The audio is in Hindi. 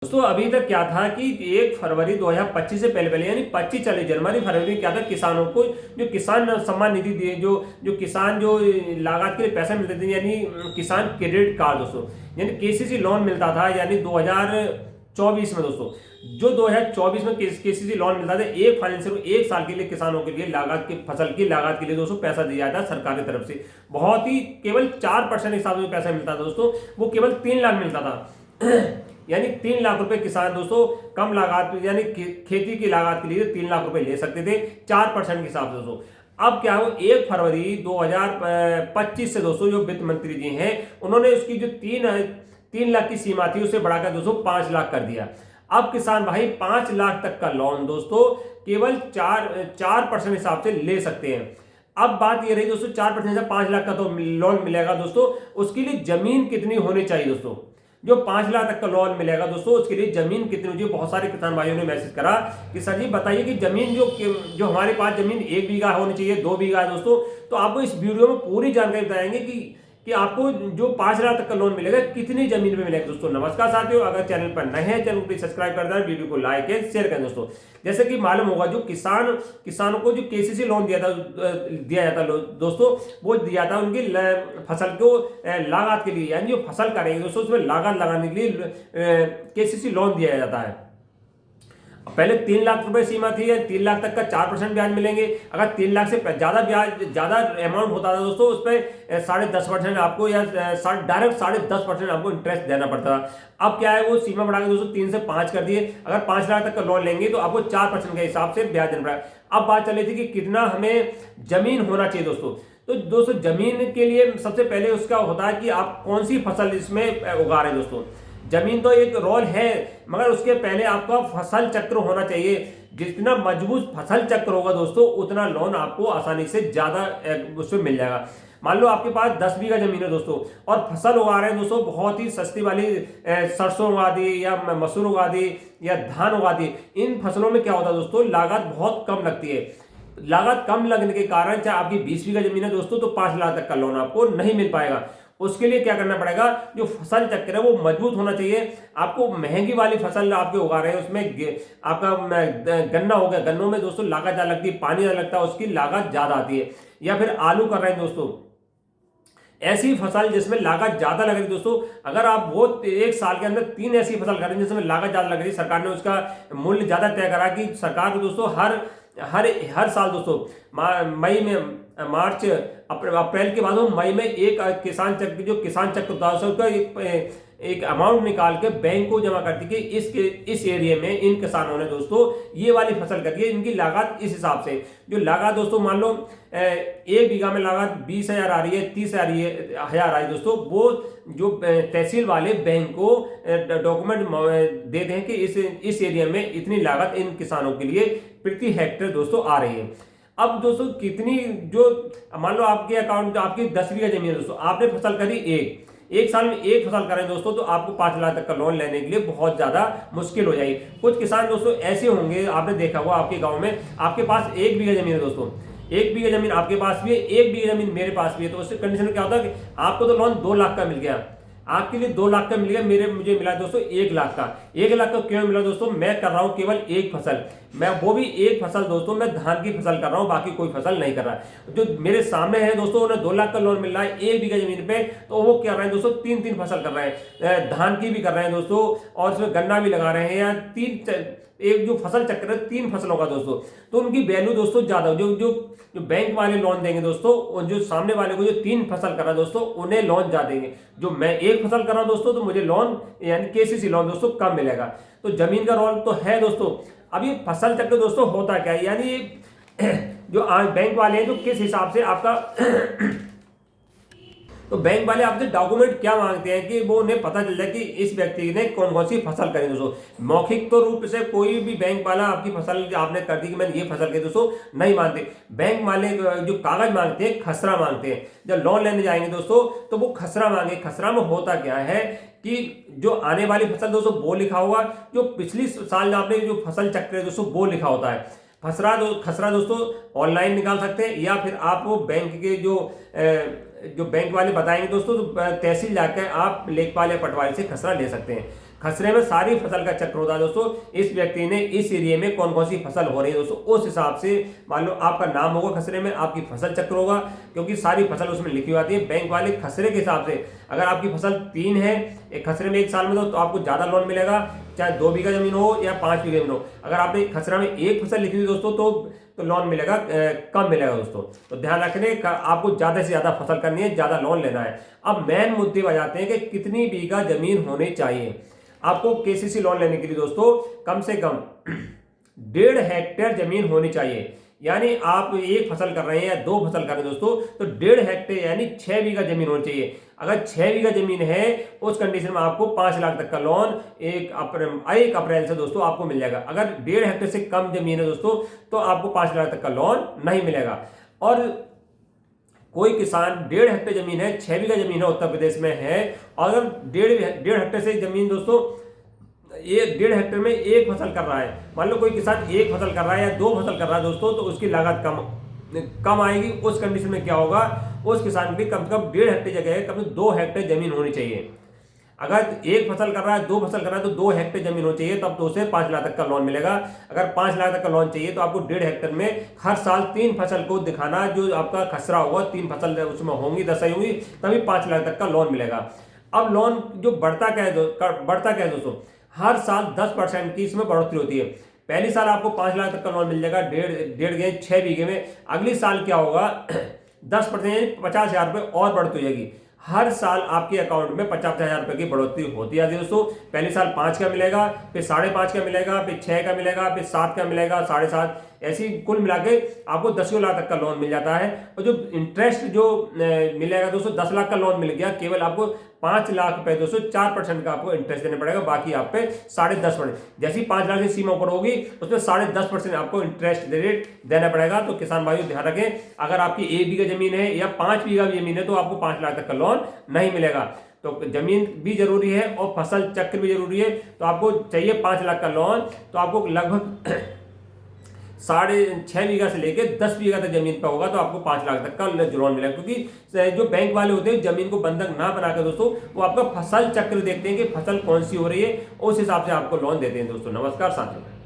दोस्तों अभी तक क्या था कि 1 फरवरी 2025 से पहले पहले यानी 25 चले जनवरी फरवरी में क्या था, किसानों को जो किसान सम्मान निधि दिए, जो किसान जो लागत के लिए पैसा मिलते थे, यानी किसान क्रेडिट कार्ड दोस्तों, यानी केसीसी लोन मिलता था, यानी 2024 में दोस्तों, जो 2024 में केसीसी लोन मिलता था एक फाइनेंशियल एक साल के लिए किसानों के लिए लागत की फसल की लागत के लिए दोस्तों पैसा दिया जाता सरकार की तरफ से। बहुत ही केवल 4% हिसाब से पैसा मिलता था दोस्तों, वो केवल 3 लाख मिलता था यानी 3 लाख रुपए किसान दोस्तों कम लागत यानी खेती की लागत के लिए 3 लाख रुपए ले सकते थे 4% के हिसाब से दोस्तों। अब क्या हो, 1 फरवरी 2025 से दोस्तों जो वित्त मंत्री जी हैं उन्होंने उसकी जो 3 लाख की सीमा थी उसे बढ़ाकर दोस्तों 5 लाख कर दिया। अब किसान भाई 5 लाख तक का लोन दोस्तों केवल 4% हिसाब से ले सकते हैं। अब बात ये रही दोस्तों 4% से 5 लाख का तो लोन मिलेगा दोस्तों, उसके लिए जमीन कितनी होनी चाहिए दोस्तों? जो 5 लाख तक का लोन मिलेगा दोस्तों उसके लिए जमीन कितनी होनी चाहिए? बहुत सारे किसान भाइयों ने मैसेज करा कि सर जी बताइए कि जमीन जो हमारे पास जमीन 1 बीघा होनी चाहिए, 2 बीघा है दोस्तों। तो आपको इस वीडियो में पूरी जानकारी बताएंगे कि आपको जो 5 लाख तक का लोन मिलेगा कितनी जमीन पे मिलेगा दोस्तों। नमस्कार साथियों, अगर चैनल पर नए हैं चैनल को प्लीज सब्सक्राइब कर दें, वीडियो को लाइक एंड शेयर करें दोस्तों। जैसे कि मालूम होगा जो किसानों को जो केसीसी लोन दिया जाता दोस्तों, वो दिया था उनकी फसल को लागत के लिए, यानी जो फसल करेंगे दोस्तों उसमें लागत लगाने के लिए केसीसी लोन दिया जाता है। पहले 3 लाख रुपए सीमा थी, 3 लाख तक का 4% ब्याज मिलेंगे। अगर 3 लाख से ज्यादा ब्याज ज्यादा अमाउंट होता था दोस्तों उस पर 10.5% आपको या डायरेक्ट 10.5% आपको इंटरेस्ट देना पड़ता था। अब क्या है, वो सीमा बढ़ा के दोस्तों 3 से 5 कर दिए। अगर 5 लाख तक का लोन लेंगे तो आपको 4% के हिसाब से ब्याज देना पड़ेगा। अब बात चली थी कि कितना हमें जमीन होना चाहिए दोस्तों। तो दोस्तों जमीन के लिए सबसे पहले उसका होता है कि आप कौन सी फसल इसमें उगा रहे हैं दोस्तों। जमीन तो एक रोल है, मगर उसके पहले आपका फसल चक्र होना चाहिए। जितना मजबूत फसल चक्र होगा दोस्तों उतना लोन आपको आसानी से ज्यादा उसमें मिल जाएगा। मान लो आपके पास 10 बीघा जमीन है दोस्तों और फसल उगा रहे हैं दोस्तों बहुत ही सस्ती वाली सरसों उगा दी या मसूर उगा दी या धान उगा दी। इन फसलों में क्या होता है दोस्तों, लागत बहुत कम लगती है। लागत कम लगने के कारण चाहे आपकी 20 बीघा जमीन है दोस्तों तो 5 लाख तक का लोन आपको नहीं मिल पाएगा। उसके लिए क्या करना पड़ेगा, जो फसल चक्र है वो मजबूत होना चाहिए। आपको महंगी वाली फसल आपके उगा रहे हैं उसमें आपका गन्ना हो गया, गन्नों में दोस्तों लागत ज्यादा लगती है, पानी ज्यादा लगता है, उसकी लागत ज्यादा आती है। या फिर आलू कर रहे हैं दोस्तों, ऐसी फसल जिसमें लागत ज्यादा लग रही दोस्तों। अगर आप वो 1 साल के अंदर 3 ऐसी फसल करें जिसमें लागत ज्यादा लग रही, सरकार ने उसका मूल्य ज्यादा तय करा कि सरकार को दोस्तों हर साल दोस्तों मई में मार्च अप्रैल के बाद मई में एक किसान चक्र होता है उसका एक अमाउंट निकाल के बैंक को जमा करती है कि इस एरिया में इन किसानों ने दोस्तों ये वाली फसल करी है, इनकी लागत इस हिसाब से। जो लागत दोस्तों मान लो 1 बीघा में लागत 20,000 आ रही है, 30,000 आ रही है दोस्तों, वो जो तहसील वाले बैंक को डॉक्यूमेंट दे दें कि इस एरिया में इतनी लागत इन किसानों के लिए प्रति हेक्टेयर दोस्तों आ रही है। अब दोस्तों कितनी जो मान लो आपके अकाउंट आपकी 10 बीघा जमीन है दोस्तों, आपने फसल करी एक साल में एक फसल करें दोस्तों तो आपको 5 लाख तक का लोन लेने के लिए बहुत ज्यादा मुश्किल हो जाएगी। कुछ किसान दोस्तों ऐसे होंगे, आपने देखा होगा आपके गांव में आपके पास 1 बीघा जमीन है दोस्तों, 1 बीघा जमीन आपके पास भी है, 1 बीघा जमीन मेरे पास भी है। तो उस कंडीशन में क्या होता है कि आपको तो लोन 2 लाख का मिल गया, आपके लिए 2 लाख का मिल गया, मुझे मिला दोस्तों 1 लाख का। 1 लाख का क्यों मिला दोस्तों, मैं कर रहा हूं केवल एक फसल, मैं वो भी एक फसल दोस्तों मैं धान की फसल कर रहा हूं, बाकी कोई फसल नहीं कर रहा। जो मेरे सामने है दोस्तों उन्हें 2 लाख का लोन मिल रहा है 1 बीघा जमीन पे, तो वो क्या कर रहे हैं दोस्तों 3 फसल कर रहे हैं, धान की भी कर रहे हैं दोस्तों और उसमें गन्ना भी लगा रहे हैं, या एक जो फसल चक्र है 3 फसलों का दोस्तों, तो उनकी वैल्यू दोस्तों ज्यादा जो बैंक वाले लोन देंगे दोस्तों, जो सामने वाले को जो 3 फसल कर रहा है दोस्तों उन्हें लोन ज्यादा देंगे। जो मैं एक फसल कर रहा हूं दोस्तों तो मुझे लोन यानी केसीसी लोन दोस्तों कम मिलेगा। तो जमीन का रोल तो है दोस्तों। अब ये फसल चक्र दोस्तों होता क्या है, यानी जो बैंक वाले हैं जो किस हिसाब से आपका तो बैंक वाले आपसे डॉक्यूमेंट क्या मांगते हैं कि वो उन्हें पता चल जाए कि इस व्यक्ति ने कौन कौन सी फसल करी दोस्तों। मौखिक तो रूप से कोई भी बैंक वाला आपकी फसल आपने कर दी कि मैंने ये फसल की दोस्तों नहीं मानते। बैंक वाले जो कागज मांगते हैं खसरा मांगते हैं। जब लोन लेने जाएंगे दोस्तों तो वो खसरा मांगे। खसरा में होता क्या है कि जो आने वाली फसल दोस्तों वो लिखा होगा, जो पिछली साल आपने जो फसल चक्र है दोस्तों वो लिखा होता है। खसरा दोस्तों ऑनलाइन निकाल सकते हैं या फिर आप वो बैंक के जो बैंक वाले बताएंगे दोस्तों तो तहसील जाकर आप लेखपाल या पटवारी से खसरा ले सकते हैं। खसरे में सारी फसल का चक्र होता है दोस्तों। इस व्यक्ति ने इस एरिया में कौन कौन सी फसल हो रही है दोस्तों, उस हिसाब से मान लो आपका नाम होगा खसरे में, आपकी फसल चक्र होगा, क्योंकि सारी फसल उसमें लिखी हुई आती है। बैंक वाले खसरे के हिसाब से, अगर आपकी फसल 3 है एक खसरे में एक साल में तो आपको ज्यादा लोन मिलेगा, चाहे 2 बीघा जमीन हो या 5 बीघा जमीन हो। अगर आपने खसरा में एक फसल लिखी हुई दोस्तों तो लोन मिलेगा कम मिलेगा दोस्तों। तो ध्यान रखने का आपको ज्यादा से ज्यादा फसल करनी है, ज्यादा लोन लेना है। अब मेन मुद्दे आ जाते हैं कि कितनी बीघा जमीन होनी चाहिए आपको केसीसी लोन लेने के लिए दोस्तों। कम से कम 1.5 हेक्टेयर जमीन होनी चाहिए। यानी आप एक फसल कर रहे हैं या 2 फसल कर रहे हैं दोस्तों, तो 1.5 हेक्टेयर यानी 6 बीघा जमीन होनी चाहिए। अगर 6 बीघा जमीन है उस कंडीशन में आपको 5 लाख तक का लोन 1 अप्रैल से दोस्तों आपको मिल जाएगा। अगर 1.5 हेक्टेयर से कम जमीन है दोस्तों तो आपको 5 लाख तक का लोन नहीं मिलेगा। और कोई किसान 1.5 हेक्टेयर जमीन है, 6 बीघा जमीन है, उत्तर प्रदेश में है, और अगर 1.5 हेक्टेयर से जमीन दोस्तों 1.5 हेक्टेयर में एक फसल कर रहा है, मान लो कोई किसान एक फसल कर रहा है या 2 फसल कर रहा है दोस्तों, तो उसकी लागत कम आएगी। उस कंडीशन में क्या होगा, उस किसान की कम से कम 1.5 हेक्टेयर जगह कम से 2 हेक्टेयर जमीन होनी चाहिए। अगर एक फसल कर रहा है, 2 फसल कर रहा है, तो 2 हेक्टेयर जमीन होनी चाहिए, तब तो उसे 5 लाख तक का लोन मिलेगा। अगर 5 लाख तक का लोन चाहिए तो आपको 1.5 हेक्टेयर में हर साल 3 फसल को दिखाना, जो आपका खसरा होगा 3 फसल उसमें होंगी, दसाई होंगी, तभी 5 लाख तक का लोन मिलेगा। अब लोन जो बढ़ता क्या है दोस्तों, हर साल 10% की इसमें बढ़ोतरी होती है। पहली साल आपको 5 लाख तक का लोन मिल जाएगा 6 बीघे में। अगली साल क्या होगा 10% 50,000 रुपये और बढ़ती हो जाएगी। हर साल आपके अकाउंट में 50,000 रुपये की बढ़ोतरी होती जाती है दोस्तों। पहले साल 5 का मिलेगा, फिर 5.5 का मिलेगा, फिर 6 का मिलेगा, फिर 7 का मिलेगा, 7.5, ऐसी कुल मिला के आपको 10 लाख तक का लोन मिल जाता है। और जो इंटरेस्ट जो मिलेगा दोस्तों, 10 लाख का लोन मिल गया, केवल आपको 5 लाख रुपए दोस्तों 4% का आपको इंटरेस्ट देना पड़ेगा, बाकी आप पे 10.5%। जैसी 5 लाख की सीमा ऊपर होगी उसमें 10.5% आपको इंटरेस्ट रेट देना पड़ेगा। तो किसान भाइयों ध्यान रखें, अगर आपकी 1 बीघा जमीन है या 5 बीघा जमीन है तो आपको 5 लाख तक का लोन नहीं मिलेगा। तो जमीन भी जरूरी है और फसल चक्र भी जरूरी है। तो आपको चाहिए 5 लाख का लोन, तो आपको लगभग 6.5 बीघा से लेके 10 बीघा तक जमीन पर होगा तो आपको 5 लाख तक का लोन मिलेगा। क्योंकि जो बैंक वाले होते हैं जमीन को बंधक ना बनाकर दोस्तों, वो आपका फसल चक्र देखते हैं कि फसल कौन सी हो रही है, उस हिसाब से आपको लोन देते हैं दोस्तों। नमस्कार साथियों।